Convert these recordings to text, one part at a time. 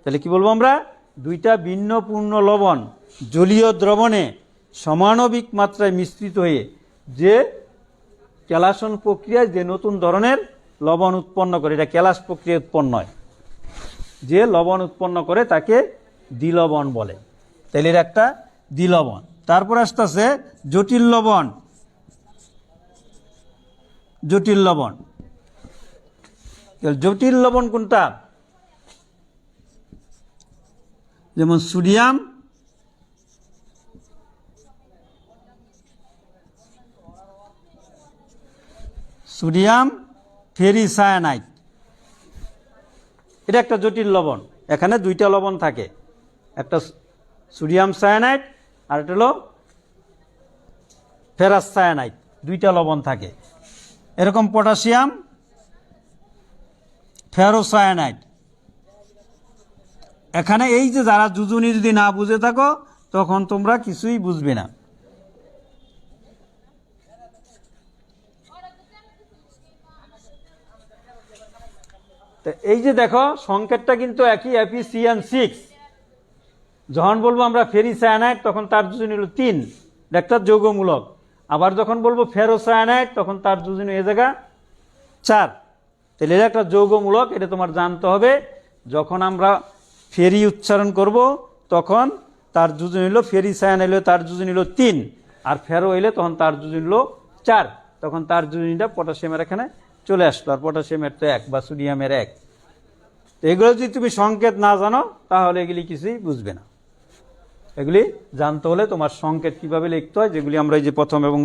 তাহলে কি বলবো আমরা? দুইটা ভিন্ন পূর্ণ লবণ জলীয় দ্রবণে সমাণবিক মাত্রায় মিশ্রিত হয়ে যে ক্যালাসন প্রক্রিয়ায় যে নতুন ধরনের লবণ উৎপন্ন করে, এটা ক্যালাস প্রক্রিয়া উৎপন্ন হয়, যে লবণ উৎপন্ন করে তাকে দ্বিলবণ বলে। তাহলে এর একটা দ্বিলবণ। তারপর আসতেছে জটিল লবণ। জটিল লবণ, জটিল লবণ কোনটা? যেমন সোডিয়াম, ফেরিসায়ানাইড, এটা একটা জটিল লবণ। এখানে দুইটা লবণ থাকে, একটা সোডিয়াম সায়ানাইড আর একটা হলো ফেরাস সায়ানাইড, দুইটা লবণ থাকে। এরকম পটাশিয়াম ফেরোসায়ানাইড। এখানে এই যে যারা যোজনী যদি না বুঝে থাকো তখন তোমরা কিছুই বুঝবে না। তো এই যে দেখো সংকেতটা কিন্তু একই, FeCN6। যখন বলবো আমরা ফেরিসায়ানাইড তখন তার যোজনী হলো 3, একটা যৌগমূলক। আবার যখন বলবো ফেরোসায়ানাইড তখন তার যোজনী হয়ে জায়গা 4। তাহলে এটা একটা যৌগমূলক, এটা তোমার জানতে হবে। যখন আমরা ফেরি উচ্চারণ করব তখন তার যোজনী হলো ফেরিসায়ানাইড, তার যোজনী হলো 3, আর ফেরো হইলে তখন তার যোজনী হলো 4। তখন তার যোজনীটা পটাশিয়ামের এখানে চলে আসলো, আর পটাশিয়ামের তো 1 বা সোডিয়ামের 1। তো এগুলো যদি তুমি সংকেত না জানো তাহলে এগুলি কিছুই বুঝবে না। এগুলি জানতে হলে তোমার সংকেত কিভাবে লিখতে হয়, যেগুলি আমরা এই যে প্রথম এবং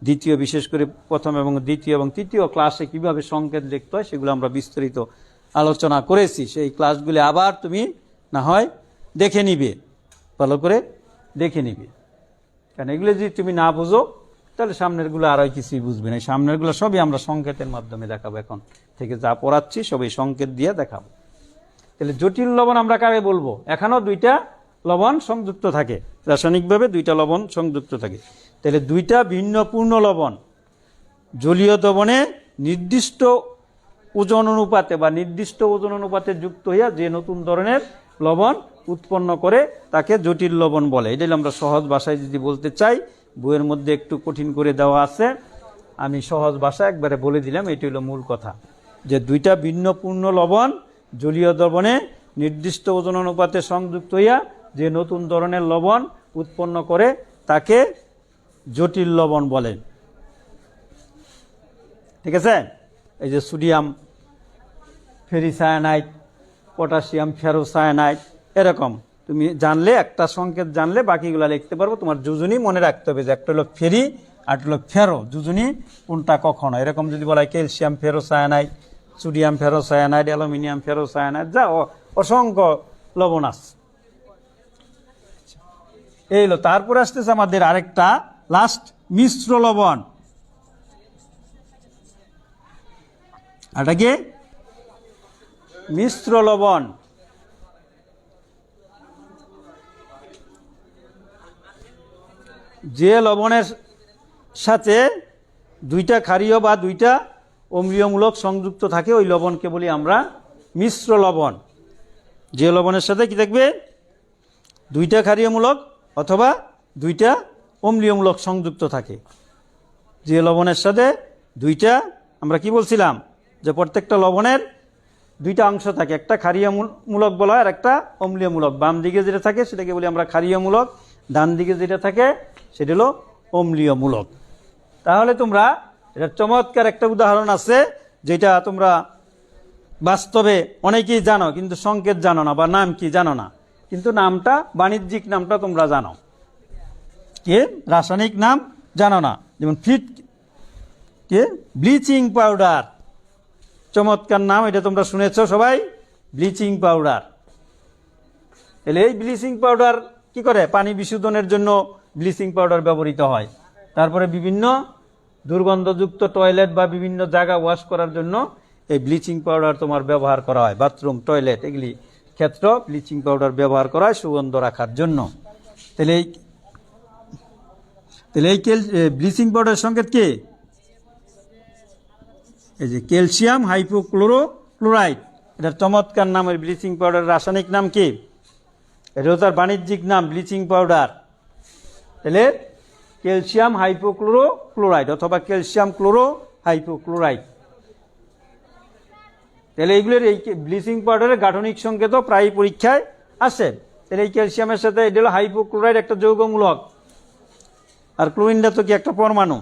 দ্বিতীয় বিশেষ করে প্রথম এবং দ্বিতীয় এবং তৃতীয় ক্লাসে কিভাবে সংকেত লিখতে হয় সেগুলো আমরা বিস্তারিত আলোচনা করেছি। সেই ক্লাসগুলি আবার তুমি না হয় দেখে নিবে, ভালো করে দেখে নিবে। কারণ এগুলো যদি তুমি না বুঝো তাহলে সামনেরগুলো আর কিছুই বুঝবে না। সামনেরগুলো সবই আমরা সংকেতের মাধ্যমে দেখাবো। এখন থেকে যা পড়াচ্ছি সবই সংকেত দিয়ে দেখাবো। তাহলে জটিল লবণ আমরা কারে বলবো? এখানেও দুইটা লবণ সংযুক্ত থাকে, রাসায়নিকভাবে দুইটা লবণ সংযুক্ত থাকে। তাহলে দুইটা ভিন্ন পূর্ণ লবণ জলীয় দ্রবণে নির্দিষ্ট ওজন অনুপাতে বা নির্দিষ্ট ওজন অনুপাতে যুক্ত হইয়া যে নতুন ধরনের লবণ উৎপন্ন করে তাকে জটিল লবণ বলে। এটা আমরা সহজ ভাষায় যদি বলতে চাই, বইয়ের মধ্যে একটু কঠিন করে দেওয়া আছে, আমি সহজ ভাষায় একবারে বলে দিলাম। এটি হলো মূল কথা, যে দুইটা ভিন্ন পূর্ণ লবণ জলীয় দ্রবণে নির্দিষ্ট ওজন অনুপাতে সংযুক্ত হইয়া যে নতুন ধরনের লবণ উৎপন্ন করে তাকে জটিল লবণ বলেন। ঠিক আছে? এই যে সোডিয়াম ফেরিসায়ানাইড, পটাশিয়াম ফেরোসায়ানাইড, এরকম তুমি জানলে, একটা সংকেত জানলে বাকিগুলো লিখতে পারবো। তোমার যোজনী মনে রাখতে হবে যে একটা হলো ফেরি আর একটা হলো ফেরো, যোজনী কোনটা কখনো। এরকম যদি বলা হয় calcium ferrocyanide, sodium ferrocyanide, aluminium ferrocyanide, যা অসংখ্য লবণ আছে। এই হলো। তারপরে আসতেছে আমাদের আরেকটা লাস্ট, মিশ্র লবণ। এটা কি? মিশ্র লবণ। যে লবণের সাথে দুইটা ক্ষারীয় বা দুইটা অম্লীয়মূলক সংযুক্ত থাকে ওই লবণকে বলি আমরা মিশ্র লবণ। যে লবণের সাথে কি থাকবে? দুইটা ক্ষারীয়মূলক অথবা দুইটা অম্লীয়মূলক সংযুক্ত থাকে। যে লবণের সাথে দুইটা, আমরা কি বলছিলাম যে প্রত্যেকটা লবণের দুইটা অংশ থাকে, একটা ক্ষারীয়মূলক বলা হয় আর একটা অম্লীয়মূলক। বাম দিকে যেটা থাকে সেটাকে বলি আমরা ক্ষারীয়মূলক, ডান দিকে যেটা থাকে সেটা হলো অম্লীয়মূলক। তাহলে তোমরা এটা চমৎকার একটা উদাহরণ আছে যেটা তোমরা বাস্তবে অনেকেই জানো কিন্তু সংকেত জানো না বা নাম কি জানো না, কিন্তু নামটা, বাণিজ্যিক নামটা তোমরা জানো, কে রাসায়নিক নাম জানো না। যেমন কে ব্লিচিং পাউডার, চমৎকার নাম, এটা তোমরা শুনেছো সবাই, ব্লিচিং পাউডার। তাহলে এই ব্লিচিং পাউডার কি করে? পানি বিশুদ্ধনের জন্য ব্লিচিং পাউডার ব্যবহৃত হয়। তারপরে বিভিন্ন দুর্গন্ধযুক্ত টয়লেট বা বিভিন্ন জায়গা ওয়াশ করার জন্য এই ব্লিচিং পাউডার তোমার ব্যবহার করা হয়। বাথরুম, টয়লেট এগুলি ক্ষেত্র ব্লিচিং পাউডার ব্যবহার করা হয় সুগন্ধ রাখার জন্য। তাহলে এই ব্লিচিং পাউডারের সংকেত কি? এই যে ক্যালসিয়াম হাইপোক্লোরাইড, এটার চমৎকার নাম, ওই ব্লিচিং পাউডারের রাসায়নিক নাম কি? এটাও তার বাণিজ্যিক নাম ব্লিচিং পাউডার। তাহলে ক্যালসিয়াম হাইপোক্লোরাইড অথবা ক্যালসিয়াম ক্লোরো হাইপোক্লোরাইড। তাহলে এইগুলোর এই ব্লিচিং পাউডারের গাঠনিক সংকেতও প্রায় পরীক্ষায় আসে। তাহলে এই ক্যালসিয়ামের সাথে এটা হলো হাইপোক্লোরাইড, একটা যৌগমূলক, আর ক্লোরিনটা তো কি একটা পরমাণু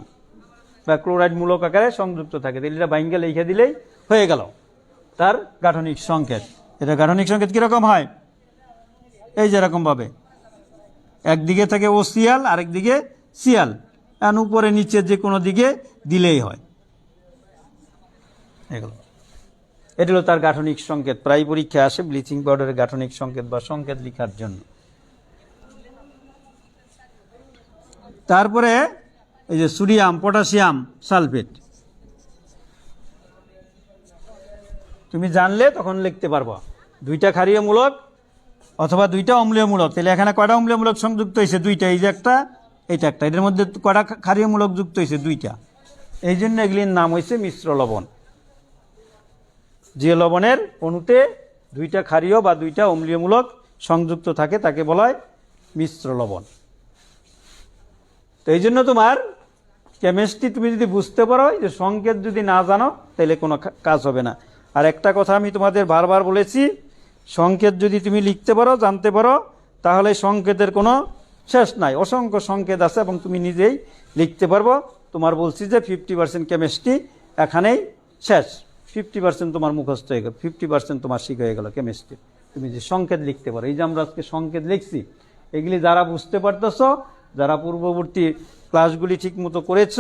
বা ক্লোরাইড মূলক আকারে সংযুক্ত থাকে। তাহলে এটা বাইঙ্গা লিখে দিলেই হয়ে গেল তার গাঠনিক সংকেত। এটা গাঠনিক সংকেত কিরকম হয়? এই যেরকম ভাবে একদিকে থাকে ওসিয়াল, আরেক দিকে সিয়াল, আর উপরে নিচে যে কোনো দিকে দিলেই হয়। এগুলো এটা হলো তার গাঠনিক সংকেত। প্রায় পরীক্ষায় আসে ব্লিচিং পাউডারের গাঠনিক সংকেত বা সংকেত লেখার জন্য। তারপরে এই যে সোডিয়াম পটাশিয়াম সালফেট, তুমি জানলে তখন লিখতে পারবা। দুইটা ক্ষারীয় মূলক অথবা দুইটা অম্লীয় মূলক। তাহলে এখানে কয়টা অম্লীয় মূলক সংযুক্ত হয়েছে? দুইটা। এই যে একটা, এটা একটা। এটার মধ্যে কয়টা ক্ষারীয় মূলক যুক্ত হয়েছে? দুইটা। এই জন্য এগুলির নাম হয়েছে মিশ্র লবণ। যে লবণের অণুতে দুইটা ক্ষারীয় বা দুইটা অম্লীয় মূলক সংযুক্ত থাকে তাকে বলা হয় মিশ্র লবণ। তো এই জন্য তোমার কেমিস্ট্রি তুমি যদি বুঝতে পারো, যে সংকেত যদি না জানো তাহলে কোনো কাজ হবে না। আর একটা কথা আমি তোমাদের বারবার বলেছি, সংকেত যদি তুমি লিখতে পারো, জানতে পারো, তাহলে সংকেতের কোনো শেষ নাই। অসংখ্য সংকেত আছে এবং তুমি নিজেই লিখতে পারবো। তোমার বলছি যে 50% কেমিস্ট্রি এখানেই শেষ। 50% তোমার মুখস্থ হয়ে গেল, 50% তোমার শিখ হয়ে গেল কেমিস্ট্রি। তুমি যে সংকেত লিখতে পারো, এই যে আমরা আজকে সংকেত লিখছি, এগুলি যারা বুঝতে পারতেছ, যারা পূর্ববর্তী ক্লাসগুলি ঠিক মতো করেছ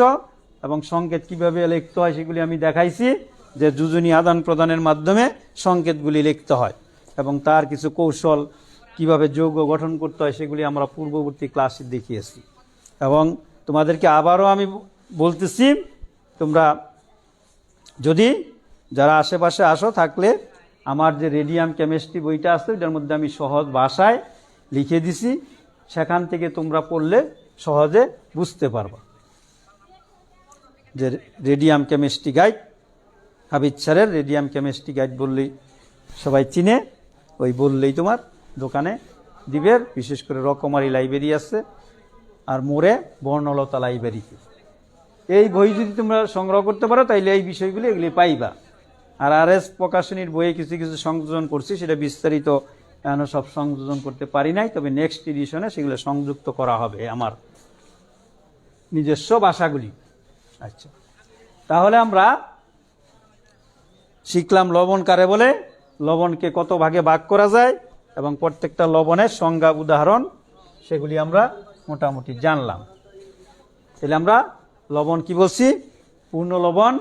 এবং সংকেত কিভাবে লিখতে হয় সেগুলি আমি দেখাইছি, যে যোজনী আদান প্রদানের মাধ্যমে সংকেতগুলি লিখতে হয় এবং তার কিছু কৌশল কিভাবে যৌগ গঠন করতে হয় সেগুলি আমরা পূর্ববর্তী ক্লাসে দেখিয়েছি। এবং তোমাদেরকে আবারও আমি বলতেছি, তোমরা যদি যারা আশেপাশে আসো থাকলে, আমার যে রেডিয়াম কেমিস্ট্রি বইটা আছে ওটার মধ্যে আমি সহজ ভাষায় লিখে দিছি, সেখান থেকে তোমরা পড়লে সহজে বুঝতে পারবা। যে রেডিয়াম কেমিস্ট্রি গাইড, হাবিজ স্যারের রেডিয়াম কেমিস্ট্রি গাইড বললেই সবাই চিনে, ওই বললেই তোমার দোকানে দিবে। বিশেষ করে রকমারি লাইব্রেরি আছে আর মোড়ে বর্ণলতা লাইব্রেরিতে। এই বই যদি তোমরা সংগ্রহ করতে পারো তাইলে এই বিষয়গুলি এগুলি পাইবা। আর RS প্রকাশনীর বইয়ে কিছু কিছু সংযোজন করছি, সেটা বিস্তারিত সব সংযোজন করতে পারি নাই, তবে নেক্সট এডিশনে সেগুলো সংযুক্ত করা হবে আমার নিজস্ব ভাষাগুলি। আচ্ছা, তাহলে আমরা শিখলাম লবণ কারে বলে, লবণকে কত ভাগে ভাগ করা যায় এবং প্রত্যেকটা লবণের সংজ্ঞা উদাহরণ সেগুলি আমরা মোটামুটি জানলাম। তাহলে আমরা লবণ কি বলছি? পূর্ণ লবণ,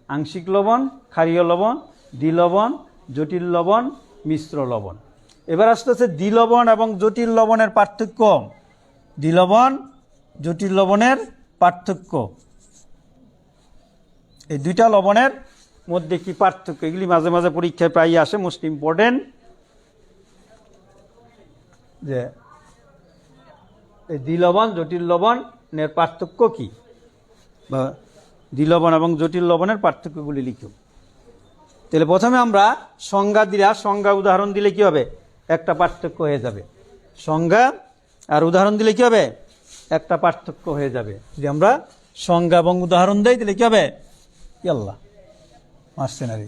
আংশিক লবণ, ক্ষারীয় লবণ, দ্বিলবণ, জটিল লবণ, মিশ্র লবণ। এবার আসতেছে দ্বিলবণ এবং জটিল লবণের পার্থক্য। দ্বিলবণ, জটিল লবণের পার্থক্য, এই দুইটা লবণের মধ্যে কি পার্থক্য, এগুলি মাঝে মাঝে পরীক্ষায় প্রায় আসে, মোস্ট ইম্পর্টেন্ট। যে এই দ্বিলবণ জটিল লবণের পার্থক্য কি, বা দ্বিলবণ এবং জটিল লবণের পার্থক্যগুলি লিখো। তাহলে প্রথমে আমরা সংজ্ঞা দিলা, সংজ্ঞা উদাহরণ দিলে কি হবে? একটা পার্থক্য হয়ে যাবে। সংজ্ঞা আর উদাহরণ দিলে কি হবে? একটা পার্থক্য হয়ে যাবে। যদি আমরা সংজ্ঞা এবং উদাহরণ দেই তাহলে কি হবে? আল্লাহ মার্সেনারি।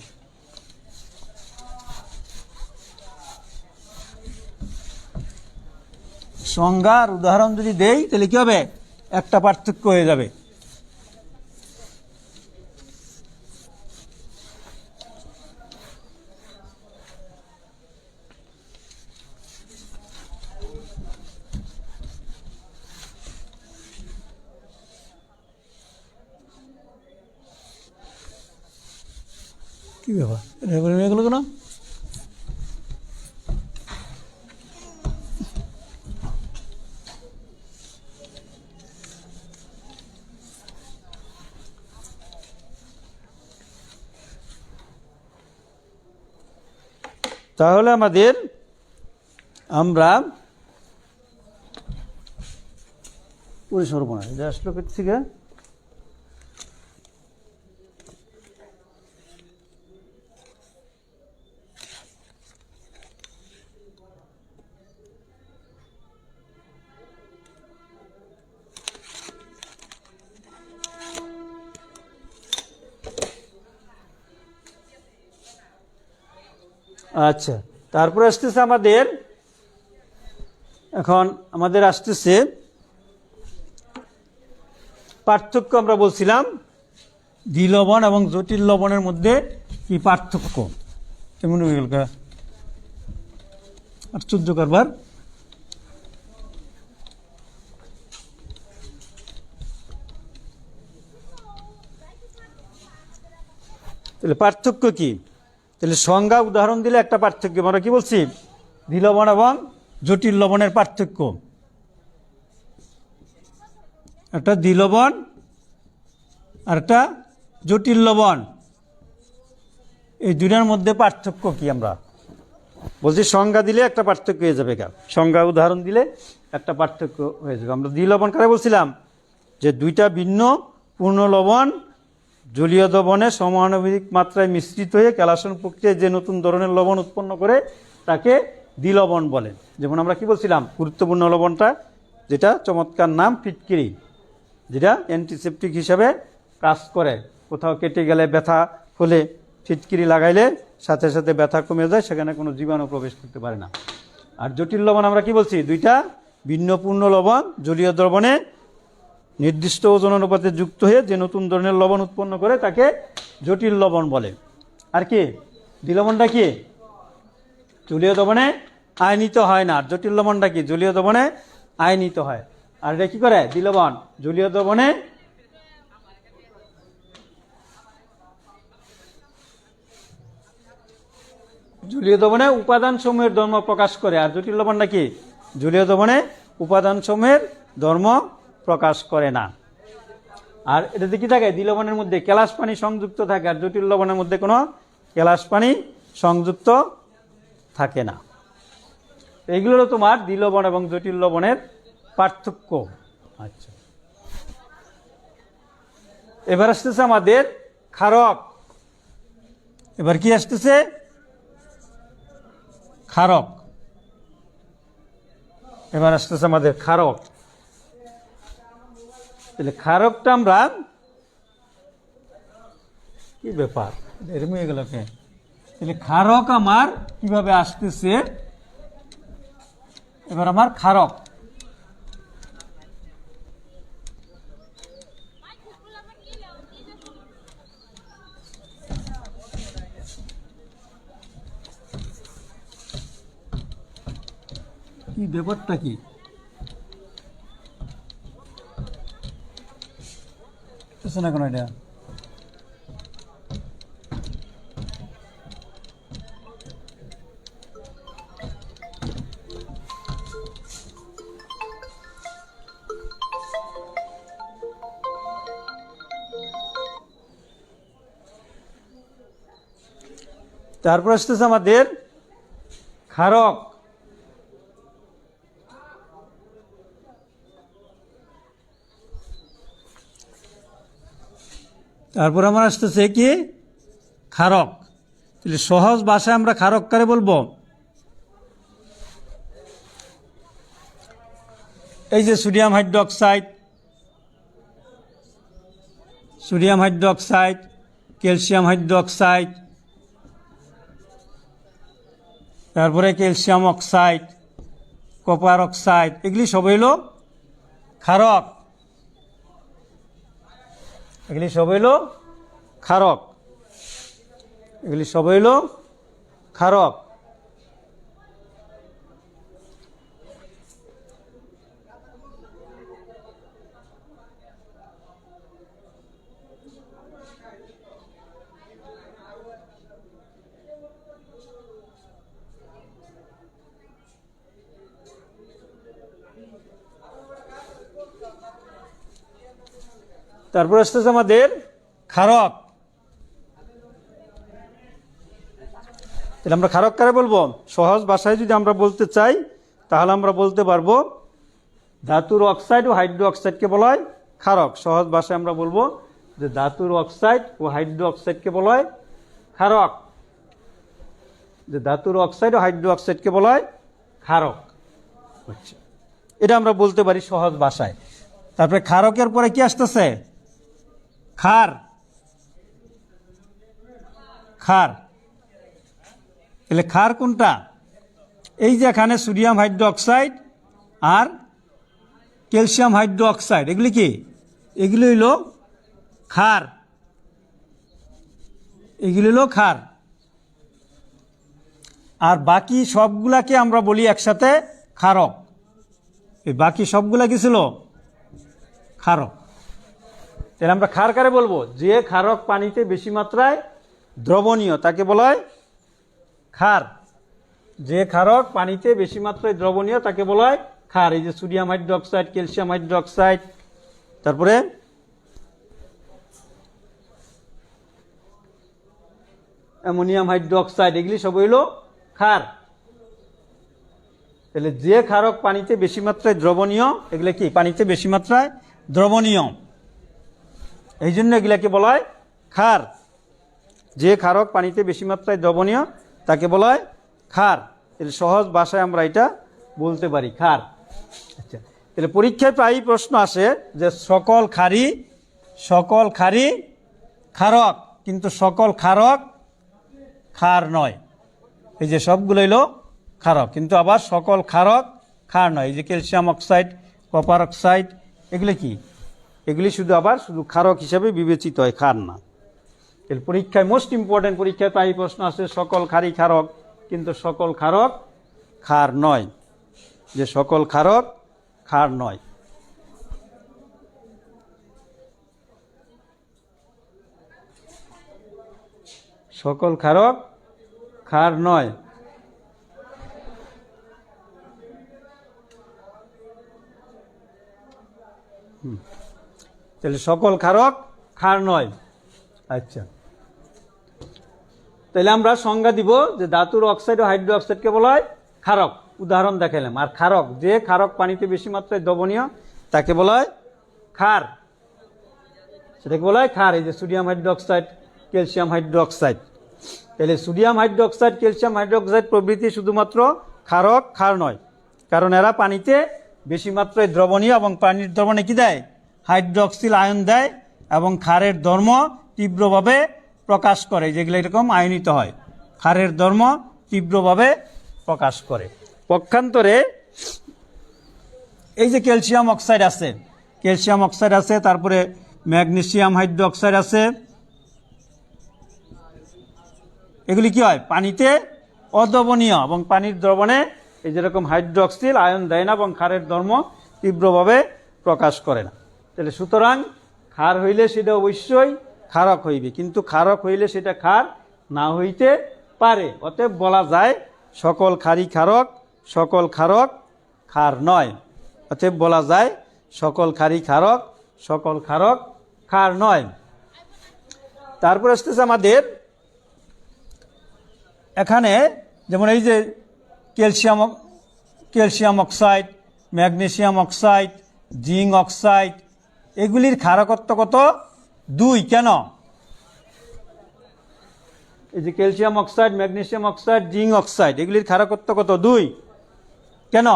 সংজ্ঞা আর উদাহরণ যদি দেই তাহলে কি হবে? একটা পার্থক্য হয়ে যাবে। কি ব্যাপার, এগুলো কেন? তাহলে আমরা পরিসর্বনা এটা আসলো থেকে আচ্ছা, তারপরে আসতেছে আমাদের, এখন আমাদের আসতেছে পার্থক্য। আমরা বলছিলাম দ্বি লবণ এবং জটিল লবণের মধ্যে কি পার্থক্য। কেমন হয়ে গেল আশ্চর্য কারবার। তাহলে পার্থক্য কি? তাহলে সংজ্ঞা উদাহরণ দিলে একটা পার্থক্য আমরা কি বলছি, দ্বি লবণ এবং জটিল লবণের পার্থক্য। একটা দ্বি লবণ আর একটা জটিল লবণ, এই দুটার মধ্যে পার্থক্য কি? আমরা বলছি সংজ্ঞা দিলে একটা পার্থক্য হয়ে যাবে, সংজ্ঞা উদাহরণ দিলে একটা পার্থক্য হয়ে যাবে। আমরা দ্বি লবণ কারে বলছিলাম, যে দুইটা ভিন্ন পূর্ণ লবণ জলীয় দ্রবণে সমানুপাতিক মাত্রায় মিশ্রিত হয়ে ক্যালাসন প্রক্রিয়ায় যে নতুন ধরনের লবণ উৎপন্ন করে তাকে দ্বি লবণ বলে। যেমন আমরা কি বলছিলাম, গুরুত্বপূর্ণ লবণটা যেটা চমৎকার নাম ফিটকিরি, যেটা অ্যান্টিসেপটিক হিসাবে কাজ করে। কোথাও কেটে গেলে, ব্যথা হলে ফিটকিরি লাগাইলে সাথে সাথে ব্যথা কমে যায়, সেখানে কোনো জীবাণু প্রবেশ করতে পারে না। আর জটিল লবণ আমরা কি বলছি, দুইটা ভিন্ন পূর্ণ লবণ জলীয় দ্রবণে নির্দিষ্ট ওজন অনুপাতে যুক্ত হয়ে যে নতুন ধরনের লবণ উৎপন্ন করে তাকে জটিল লবণ বলে। আর কি দ্বি লবণটা কি, জলীয় দ্রবণে আয়নিত হয় না। আর জটিল লবণটা কি, জলীয় দ্রবণে আয়নিত হয়। আর এটা কি করে, দ্বি লবণ জলীয় দ্রবণে উপাদান সমূহের ধর্ম প্রকাশ করে। আর জটিল লবণটা কি, জলীয় দ্রবণে উপাদান সমূহের ধর্ম প্রকাশ করে না। আর এটাতে কি থাকে, দ্বি লবণের মধ্যে কেলাস পানি সংযুক্ত থাকে, আর জটিল লবণের মধ্যে কোনো কেলাস পানি সংযুক্ত থাকে না। এইগুলো হলো তোমার দ্বি লবণ এবং জটিল লবণের পার্থক্য। আচ্ছা, এবার আসতেছে আমাদের ক্ষারক। এবার কি আসতেছে, ক্ষারক। এবার আসতেছে আমাদের ক্ষারক। তাহলে ক্ষারকটা আমরা কি ব্যাপার এরকম হয়ে গেল কে? তাহলে ক্ষারক আমার কিভাবে আসতেছে, এবার আমার ক্ষারক। কি ব্যাপারটা কি, না কোনো এটা তারপর আসতেছে আমাদের ক্ষারক। তারপর আমার আসতেছে কি, ক্ষারক। তাহলে সহজ ভাষায় আমরা ক্ষারক কারে বলবো, এই যে sodium hydroxide, sodium hydroxide, calcium hydroxide, তারপরে ক্যালসিয়াম অক্সাইড, কপার অক্সাইড, এগুলি সব হইল ক্ষারক। এগুলি সব হইল ক্ষারক। এগুলি সব হইল ক্ষারক। তারপর আসতেছে আমাদের ক্ষারক। তাহলে আমরা ক্ষারক কারে বলবো, সহজ ভাষায় যদি আমরা বলতে চাই তাহলে আমরা বলতে পারবো ধাতুর অক্সাইড ও হাইড্রো অক্সাইডকে বলা হয় ক্ষারক। সহজ ভাষায় আমরা বলবো যে ধাতুর অক্সাইড ও হাইড্রো অক্সাইডকে বলা হয় ক্ষারক। যে ধাতুর অক্সাইড ও হাইড্রো অক্সাইডকে বলা হয় ক্ষারক। এটা আমরা বলতে পারি সহজ ভাষায়। তারপরে ক্ষারকের পরে কি আসতেছে, ক্ষার। ক্ষার তাহলে ক্ষার কোনটা? এই যে এখানে সোডিয়াম হাইড্রোক্সাইড আর ক্যালসিয়াম হাইড্রোক্সাইড, এগুলি কি? এগুলি হইল ক্ষার, এগুলি হলো ক্ষার। আর বাকি সবগুলাকে আমরা বলি একসাথে ক্ষারক। এই বাকি সবগুলা কি ছিল? ক্ষারক। তাহলে আমরা ক্ষার কারে বলবো? যে ক্ষারক পানিতে বেশি মাত্রায় দ্রবণীয় তাকে বলা হয় ক্ষার। যে ক্ষারক পানিতে বেশি মাত্রায় দ্রবণীয় তাকে বলা হয় ক্ষার। এই যে সোডিয়াম হাইড্রোক্সাইড, ক্যালসিয়াম হাইড্রোক্সাইড, তারপরে অ্যামোনিয়াম হাইড্রোক্সাইড, এগুলি সব হইল ক্ষার। তাহলে যে ক্ষারক পানিতে বেশি মাত্রায় দ্রবণীয়, এগুলো কি? পানিতে বেশি মাত্রায় দ্রবণীয়, এই জন্য এগুলাকে বলা হয় ক্ষার। যে ক্ষারক পানিতে বেশি মাত্রায় দ্রবণীয় তাকে বলা হয় ক্ষার। তাহলে সহজ ভাষায় আমরা এটা বলতে পারি ক্ষার। আচ্ছা, তাহলে পরীক্ষায় প্রায়ই প্রশ্ন আসে যে সকল ক্ষারই ক্ষারক, কিন্তু সকল ক্ষারক ক্ষার নয়। এই যে সবগুলো হইল ক্ষারক, কিন্তু আবার সকল ক্ষারক ক্ষার নয়। এই যে ক্যালসিয়াম অক্সাইড, কপার অক্সাইড, এগুলি কি? এগুলি শুধু ক্ষারক হিসাবে বিবেচিত হয়, ক্ষার না। এর পরীক্ষায় মোস্ট ইম্পর্টেন্ট, পরীক্ষায় প্রায় প্রশ্ন আসে সকল ক্ষারই ক্ষারক, কিন্তু সকল ক্ষারক ক্ষার নয়। যে সকল ক্ষারক ক্ষার নয়। সকল ক্ষারক ক্ষার নয়। তাহলে সকল ক্ষারক ক্ষার নয়। আচ্ছা, তাহলে আমরা সংজ্ঞা দিব যে ধাতুর অক্সাইড ও হাইড্রো অক্সাইডকে বলা হয় ক্ষারক। উদাহরণ দেখালাম। আর ক্ষারক, যে ক্ষারক পানিতে বেশি মাত্রায় দ্রবণীয় তাকে বলা হয় ক্ষার, সেটাকে বলা হয় ক্ষার। এই যে সোডিয়াম হাইড্রোক্সাইড, ক্যালসিয়াম হাইড্রোক্সাইড। তাহলে সোডিয়াম হাইড্রোক্সাইড, ক্যালসিয়াম হাইড্রোক্সাইড প্রভৃতি শুধুমাত্র ক্ষারক, ক্ষার নয়। কারণ এরা পানিতে বেশি মাত্রায় দ্রবণীয় এবং পানির দ্রবণে কি দেয়? হাইড্রোক্সিল আয়ন দেয় এবং ক্ষারের ধর্ম তীব্রভাবে প্রকাশ করে, যেগুলো এরকম আয়নিত হয়। ক্ষারের ধর্ম তীব্রভাবে প্রকাশ করে। পক্ষান্তরে এই যে ক্যালসিয়াম অক্সাইড আছে, তারপরে ম্যাগনেসিয়াম হাইড্রোক্সাইড আছে, এগুলি কি হয়? পানিতে অদ্রবণীয় এবং পানির দ্রবণে এই যেরকম হাইড্রোক্সিল আয়ন দেয় না এবং ক্ষারের ধর্ম তীব্রভাবে প্রকাশ করে না। তাহলে সুতরাং ক্ষার হইলে সেটা অবশ্যই ক্ষারক হইবে, কিন্তু ক্ষারক হইলে সেটা ক্ষার না হইতে পারে। অতএব বলা যায় সকল ক্ষারই ক্ষারক, সকল ক্ষারক ক্ষার নয়। অতএব বলা যায় সকল ক্ষারই ক্ষারক, সকল ক্ষারক ক্ষার নয়। তারপর আসতেছে আমাদের এখানে, যেমন এই যে calcium oxide, magnesium oxide, zinc oxide, এগুলির ক্ষারকত্ব কত? 2। কেন? এই যে calcium oxide, magnesium oxide, zinc oxide, এগুলির ক্ষারকত্ব কত? 2। কেন?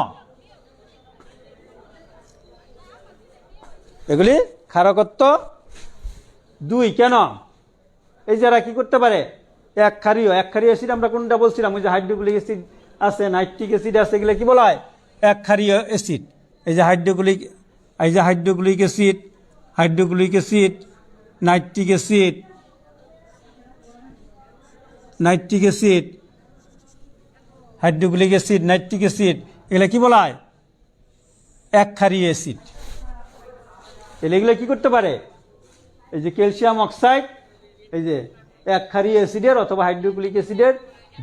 এগুলি ক্ষারকত্ব 2 কেন? এই যারা কি করতে পারে? এক ক্ষারীয় অ্যাসিড আমরা কোনটা বলছিলাম? ওই যে হাইড্রোক্লোরিক অ্যাসিড আছে, নাইট্রিক অ্যাসিড আছে, এগুলো কি বলা হয়? এক ক্ষারীয় অ্যাসিড। এই যে hydrochloric acid, nitric acid, hydrochloric acid, nitric acid, এগুলো কি বলা হয়? এক ক্ষারীয় অ্যাসিড। এগুলো কি করতে পারে? এই যে ক্যালসিয়াম অক্সাইড, এই যে এক ক্ষারীয় অ্যাসিডের অথবা হাইড্রোক্লোরিক অ্যাসিডের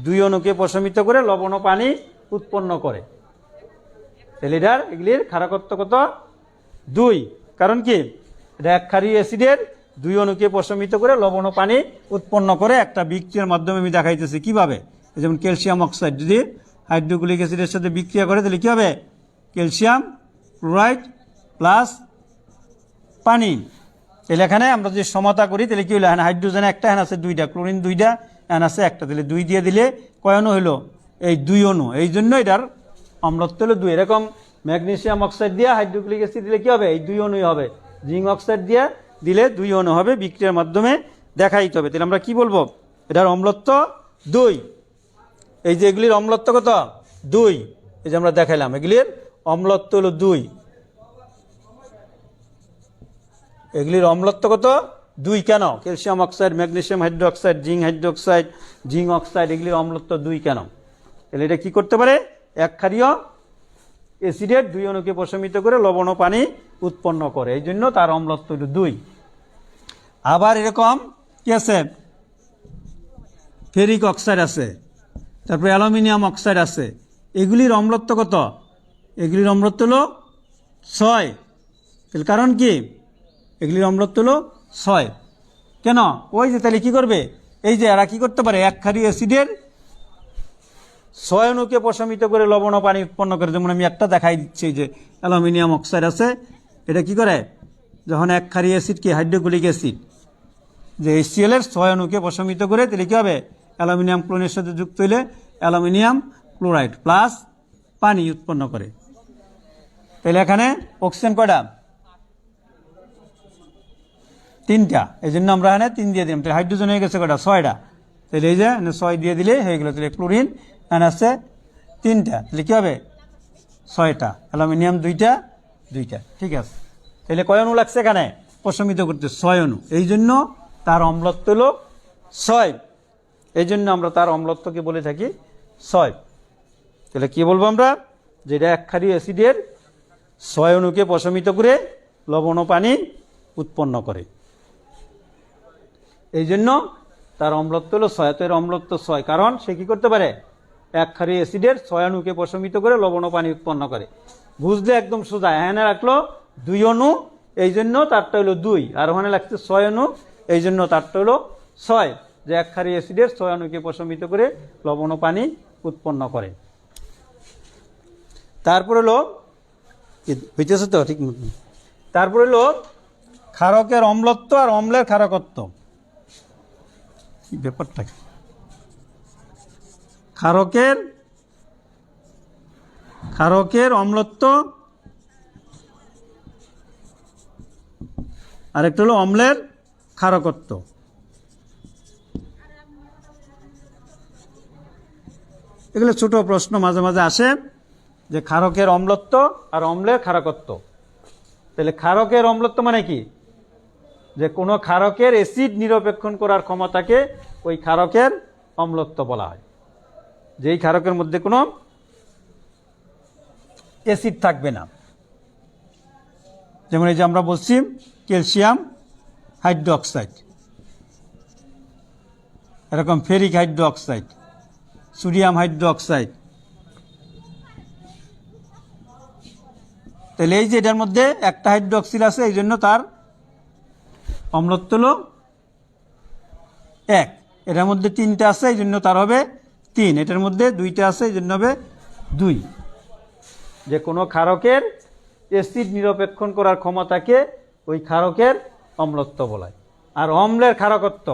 2 অণুকে প্রশমিত করে লবণ ও পানি উৎপন্ন করে। তাহলে এগুলির ক্ষারকত্ব কত? 2। কারণ কি? এটা এক ক্ষারীয় অ্যাসিডের 2 অণুকে প্রশমিত করে লবণ ও পানি উৎপন্ন করে একটা বিক্রিয়ার মাধ্যমে আমি দেখাইতেছি কিভাবে। যেমন ক্যালসিয়াম অক্সাইড যদি হাইড্রোক্লোরিক অ্যাসিডের সাথে বিক্রিয়া করে তাহলে কি হবে? ক্যালসিয়াম ক্লোরাইড প্লাস পানি। তাহলে এখানে আমরা যদি সমতা করি তাহলে কি হলো? এখানে হাইড্রোজেন একটা, এখানে আছে 2টা, ক্লোরিন 2টা, এখানে আছে একটা। তাহলে 2 দিয়ে দিলে কয় অণু হলো? এই 2 অণু। এই জন্য এটার অম্লত্ব হলো 2। এরকম ম্যাগনেসিয়াম অক্সাইড দিয়ে হাইড্রোক্লোরিক অ্যাসিড দিলে কি হবে? এই 2 অণুই হবে। জিঙ্ক অক্সাইড দিয়ে দিলে 2 অণু হবে, বিক্রিয়ার মাধ্যমে দেখাইতে হবে। তাহলে আমরা কি বলবো? এটার অম্লত্ব 2। এই যে এগুলির অম্লত্ব কত 2, এই যে আমরা দেখাইলাম এগুলির অম্লত্ব হলো 2, এগুলির অম্লত্ব কত 2 কেন? Calcium oxide, magnesium hydroxide, zinc hydroxide, zinc oxide, এগুলির অম্লত্ব 2 কেন? তাহলে এটা কি করতে পারে? এক ক্ষারীয় অ্যাসিডের 2 অণুকে প্রশমিত করে লবণ ও পানি উৎপন্ন করে, এই জন্য তার অম্লত্ব হলো 2। আবার এরকম কি আছে, ফেরিক অক্সাইড আছে, তারপরে অ্যালুমিনিয়াম অক্সাইড আছে, এগুলির অম্লত্ব কত? এগুলির অম্লত্ব হলো 6। এর কারণ কি? এগুলির অম্লত্ব হলো 6 কেন? ওই যে তাহলে কি করবে, এই যে এরা কি করতে পারে, এক ক্ষারীয় অ্যাসিডের 6 অণুকে প্রশমিত করে লবণ ও পানি উৎপন্ন করে। যেমন আমি একটা দেখাই দিচ্ছি, যে অ্যালুমিনিয়াম অক্সাইড আছে, এটা কি করে, যখন এক ক্ষারীয় অ্যাসিড কি হাইড্রোক্লোরিক অ্যাসিড যে HCl এর 6 অণুকে প্রশমিত করে, তাহলে কি হবে, অ্যালুমিনিয়াম ক্লোরিনের সাথে যুক্ত হইলে অ্যালুমিনিয়াম ক্লোরাইড প্লাস পানি উৎপন্ন করে। তাহলে এখানে অক্সিজেন কয়টা? 3টা, এই জন্য আমরা এখানে 3 দিয়ে দিলাম। তাহলে হাইড্রোজেন হয়ে গেছে কয়টা? 6টা। তাহলে এই যে 6 দিয়ে দিলে হয়ে গেল। তাহলে ক্লোরিন এখানে আছে 3টা, তাহলে কি হবে 6টা, অ্যালুমিনিয়াম 2টা, ঠিক আছে। তাহলে কয় অণু লাগছে এখানে প্রশমিত করতে? 6 অণু, এই জন্য তার অম্লত্ব হলো 6। এই জন্য আমরা তার অম্লত্বকে বলে থাকি 6। তাহলে কি বলবো আমরা, যেটা এক ক্ষারীয় অ্যাসিডের 6 অণুকে প্রশমিত করে লবণ ও পানি উৎপন্ন করে, এই জন্য তার অম্লত্ব হলো 6। তো এর অম্লত্ব 6 কারণ সে কি করতে পারে, এক ক্ষারীয় অ্যাসিডের 6 অণুকে প্রশমিত করে লবণ ও পানি উৎপন্ন করে। বুঝলে একদম সোজা। এখানে রাখলো 2 অণু, এই জন্য তারটা হলো 2, আর ওখানে লাগছে 6 অণু, এই জন্য তারটা হলো 6, যে এক ক্ষারীয় অ্যাসিডের 6 অণুকে প্রশমিত করে লবণ ও পানি উৎপন্ন করে। তারপরে হলো হইতেছে তো ঠিক মতো। তারপরে হলো ক্ষারকের অম্লত্ব আর অম্লের ক্ষারকত্ব। কি ব্যাপারটা? ক্ষারকের অম্লত্ব আর একটা হলো অম্লের ক্ষারকত্ব। এগুলো ছোট প্রশ্ন মাঝে মাঝে আসে, যে ক্ষারকের অম্লত্ব আর অম্লের ক্ষারকত্ব। তাহলে ক্ষারকের অম্লত্ব মানে কি, যে কোনো ক্ষারকের অ্যাসিড নিরপেক্ষণ করার ক্ষমতাকে ওই ক্ষারকের অম্লত্ব বলা হয়। যেই ক্ষারকের মধ্যে কোনো অ্যাসিড থাকবে না, যেমন এই যে আমরা বলছি ক্যালসিয়াম হাইড্রোক্সাইড, এরকম ফেরিক হাইড্রোক্সাইড, সোডিয়াম হাইড্রোক্সাইড। তাহলে এই যে এটার মধ্যে একটা হাইড্রোক্সিল আছে, এই জন্য তার অম্লত্ব হলো 1। এটার মধ্যে 3টা আছে, এই জন্য তার হবে 3। এটার মধ্যে 2টা আছে, এই জন্য হবে 2। যে কোনো ক্ষারকের অ্যাসিড নিরপেক্ষণ করার ক্ষমতাকে ওই ক্ষারকের অম্লত্ব বলায়। আর অম্লের ক্ষারকত্ব,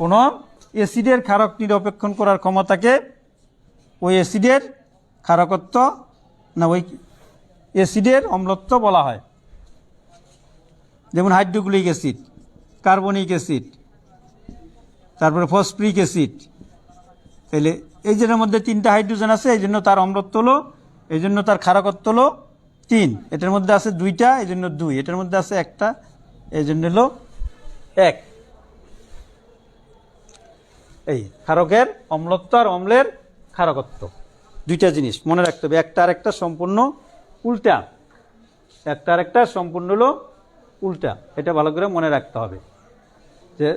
কোনো অ্যাসিডের ক্ষারক নিরপেক্ষণ করার ক্ষমতাকে ওই অ্যাসিডের ক্ষারকত্ব না ওই অ্যাসিডের অম্লত্ব বলা হয়। যেমন হাইড্রোক্লোরিক অ্যাসিড, কার্বনিক অ্যাসিড, তারপরে ফসফরিক অ্যাসিড। তাহলে এই যেটার মধ্যে 3টা হাইড্রোজেন আছে, এই জন্য তার অম্লত্ব হলো, এই জন্য তার ক্ষারকত্ব হলো 3। এটার মধ্যে আছে 2টা, এই জন্য 2। এটার মধ্যে আছে 1টা, এই জন্য হলো 1। এই ক্ষারকের অম্লত্ব আর অম্লের ক্ষারকত্ব 2টা জিনিস মনে রাখতে হবে। একটা আরেকটা সম্পূর্ণ উল্টা, একটা আরেকটা সম্পূর্ণ হলো উল্টা। এটা ভালো করে মনে রাখতে হবে, যে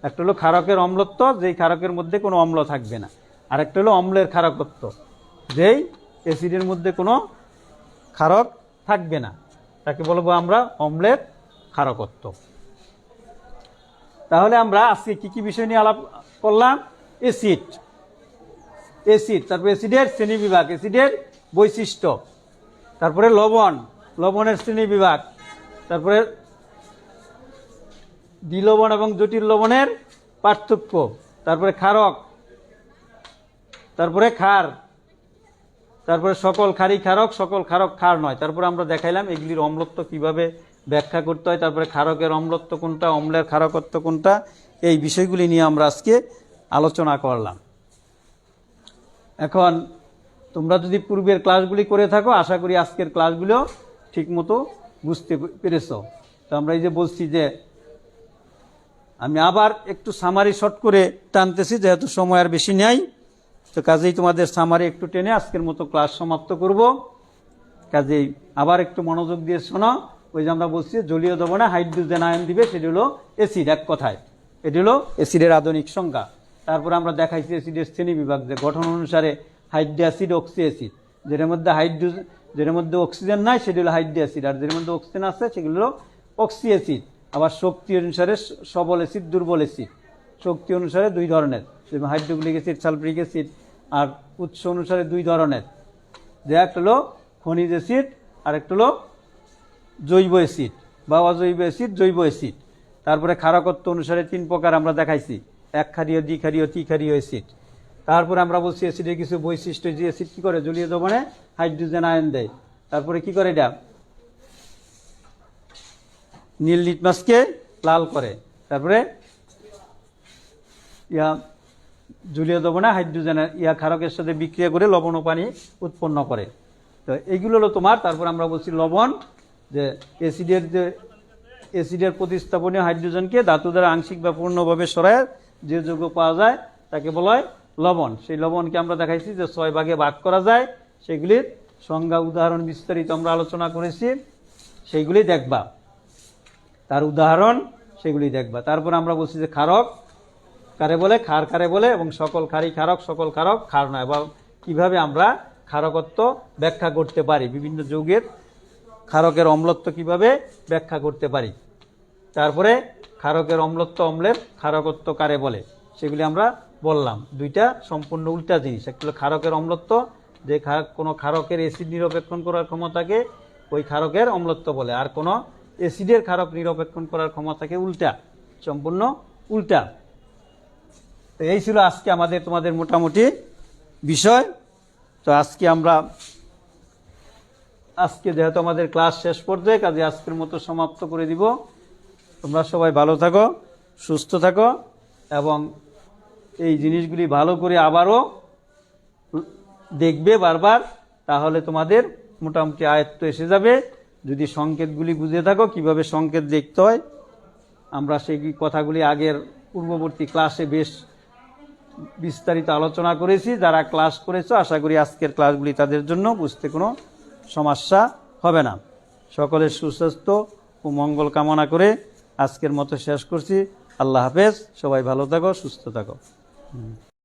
একটা হলো ক্ষারকের অম্লত্ব, যেই ক্ষারকের মধ্যে কোনো অম্ল থাকবে না। আরেকটা হলো অম্লের ক্ষারকত্ব, যেই অ্যাসিডের মধ্যে কোনো ক্ষারক থাকবে না, তাকে বলবো আমরা অম্লের ক্ষারকত্ব। তাহলে আমরা আজকে কি কি বিষয় নিয়ে আলাপ করলাম? অ্যাসিড, তারপরে অ্যাসিডের শ্রেণীবিভাগ, অ্যাসিডের বৈশিষ্ট্য, তারপরে লবণ, লবণের শ্রেণীবিভাগ, তারপরে দ্বিলবণ এবং জটিল লবণের পার্থক্য, তারপরে ক্ষারক, তারপরে ক্ষার, তারপরে সকল ক্ষারই ক্ষারক, সকল ক্ষারক ক্ষার নয়। তারপরে আমরা দেখাইলাম এগুলির অম্লত্ব কিভাবে ব্যাখ্যা করতে হয়, তারপরে ক্ষারকের অম্লত্ব কোনটা, অম্লের ক্ষারকত্ব কোনটা, এই বিষয়গুলি নিয়ে আমরা আজকে আলোচনা করলাম। এখন তোমরা যদি পূর্বের ক্লাসগুলি করে থাকো, আশা করি আজকের ক্লাসগুলো ঠিক মতো বুঝতে পেরেছ। তো আমরা এই যে বলছি যে আমি আবার একটু সামারি শর্ট করে টানতেছি, যেহেতু সময় আর বেশি নেই। তো কাজেই তোমাদের সামারি একটু টেনে আজকের মতো ক্লাস সমাপ্ত করব। কাজেই আবার একটু মনোযোগ দিয়ে শোনো। ওই যে আমরা বলছি জলীয় দ্রবণে হাইড্রোজেন আয়ন দিবে, সেটি হলো অ্যাসিড। এক কথায় এটি হলো অ্যাসিডের আধুনিক সংজ্ঞা। তারপরে আমরা দেখাইছি অ্যাসিডের শ্রেণী বিভাগ, যে গঠন অনুসারে হাইড্রো অ্যাসিড, অক্সি অ্যাসিড। যেটার মধ্যে অক্সিজেন নাই সেটি হলো হাইড্রো অ্যাসিড, আর যেটার মধ্যে অক্সিজেন আছে সেগুলো হলো অক্সি অ্যাসিড। আবার শক্তি অনুসারে সবল অ্যাসিড, দুর্বল অ্যাসিড। শক্তি অনুসারে দুই ধরনের, যেমন হাইড্রোক্লোরিক অ্যাসিড, সালফিউরিক অ্যাসিড। আর উৎস অনুসারে দুই ধরনের, যে একটা হলো খনিজ অ্যাসিড আর একটা হলো জৈব অ্যাসিড বা অজৈব অ্যাসিড, জৈব অ্যাসিড। তারপরে ক্ষারকত্ব অনুসারে তিন প্রকার আমরা দেখাইছি, এক ক্ষারীয়, দ্বিক্ষারীয়, ত্রিক্ষারীয় অ্যাসিড। তারপরে আমরা বলছি অ্যাসিডের কিছু বৈশিষ্ট্য, যে অ্যাসিড কি করে জলীয় দ্রবণে হাইড্রোজেন আয়ন দেয়। তারপরে কি করে এটা নীল লিটমাসকে লাল করে। তারপরে জলীয় দ্রবণে হাইড্রোজেনের ক্ষারকের সাথে বিক্রিয়া করে লবণ ও পানি উৎপন্ন করে। তো এইগুলো হলো তোমার। তারপর আমরা বলছি লবণ, যে অ্যাসিডের প্রতিস্থাপনীয় হাইড্রোজেনকে ধাতু দ্বারা আংশিক বা পূর্ণভাবে সরায় যে যৌগ পাওয়া যায় তাকে বলা হয় লবণ। সেই লবণকে আমরা দেখাইছি যে 6 ভাগে ভাগ করা যায়। সেগুলির সংজ্ঞা, উদাহরণ বিস্তারিত আমরা আলোচনা করেছি, সেইগুলি দেখবা। তার উদাহরণ সেগুলি দেখবা। তারপর আমরা বলছি যে ক্ষারক কারে বলে, ক্ষার কারে বলে, এবং সকল ক্ষারই ক্ষারক, সকল ক্ষারক ক্ষার নয়, বা কিভাবে আমরা ক্ষারকত্ব ব্যাখ্যা করতে পারি, বিভিন্ন যৌগের ক্ষারকের অম্লত্ব কিভাবে ব্যাখ্যা করতে পারি। তারপরে ক্ষারকের অম্লত্ব, অম্লের ক্ষারকত্ব কারে বলে, সেগুলি আমরা বললাম। দুইটা সম্পূর্ণ উল্টা জিনিস। একটা হলো ক্ষারকের অম্লত্ব, যে কোনো ক্ষারকের অ্যাসিড নিরপেক্ষণ করার ক্ষমতাকে ওই ক্ষারকের অম্লত্ব বলে, আর কোনো অ্যাসিডের ক্ষারক নিরপেক্ষণ করার ক্ষমতাকে উল্টা, সম্পূর্ণ উল্টা। তো এই ছিল আজকে তোমাদের মোটামুটি বিষয়। তো আজকে যেহেতু আমাদের ক্লাস শেষ পর্যায়ে, কাজে আজকের মতো সমাপ্ত করে দিব। তোমরা সবাই ভালো থাকো, সুস্থ থাকো, এবং এই জিনিসগুলি ভালো করে আবারও দেখবে বারবার, তাহলে তোমাদের মোটামুটি আয়ত্ত এসে যাবে। যদি সংকেতগুলি বুঝে থাকো কিভাবে সংকেত দেখতে হয়, আমরা সেই কথাগুলি আগের পূর্ববর্তী ক্লাসে বেশ বিস্তারিত আলোচনা করেছি। যারা ক্লাস করেছো, আশা করি আজকের ক্লাসগুলি তাদের জন্য বুঝতে কোনো সমস্যা হবে না। সকলের সুস্বাস্থ্য ও মঙ্গল কামনা করে আজকের মতো শেষ করছি। আল্লাহ হাফেজ। সবাই ভালো থাকো, সুস্থ থাকো।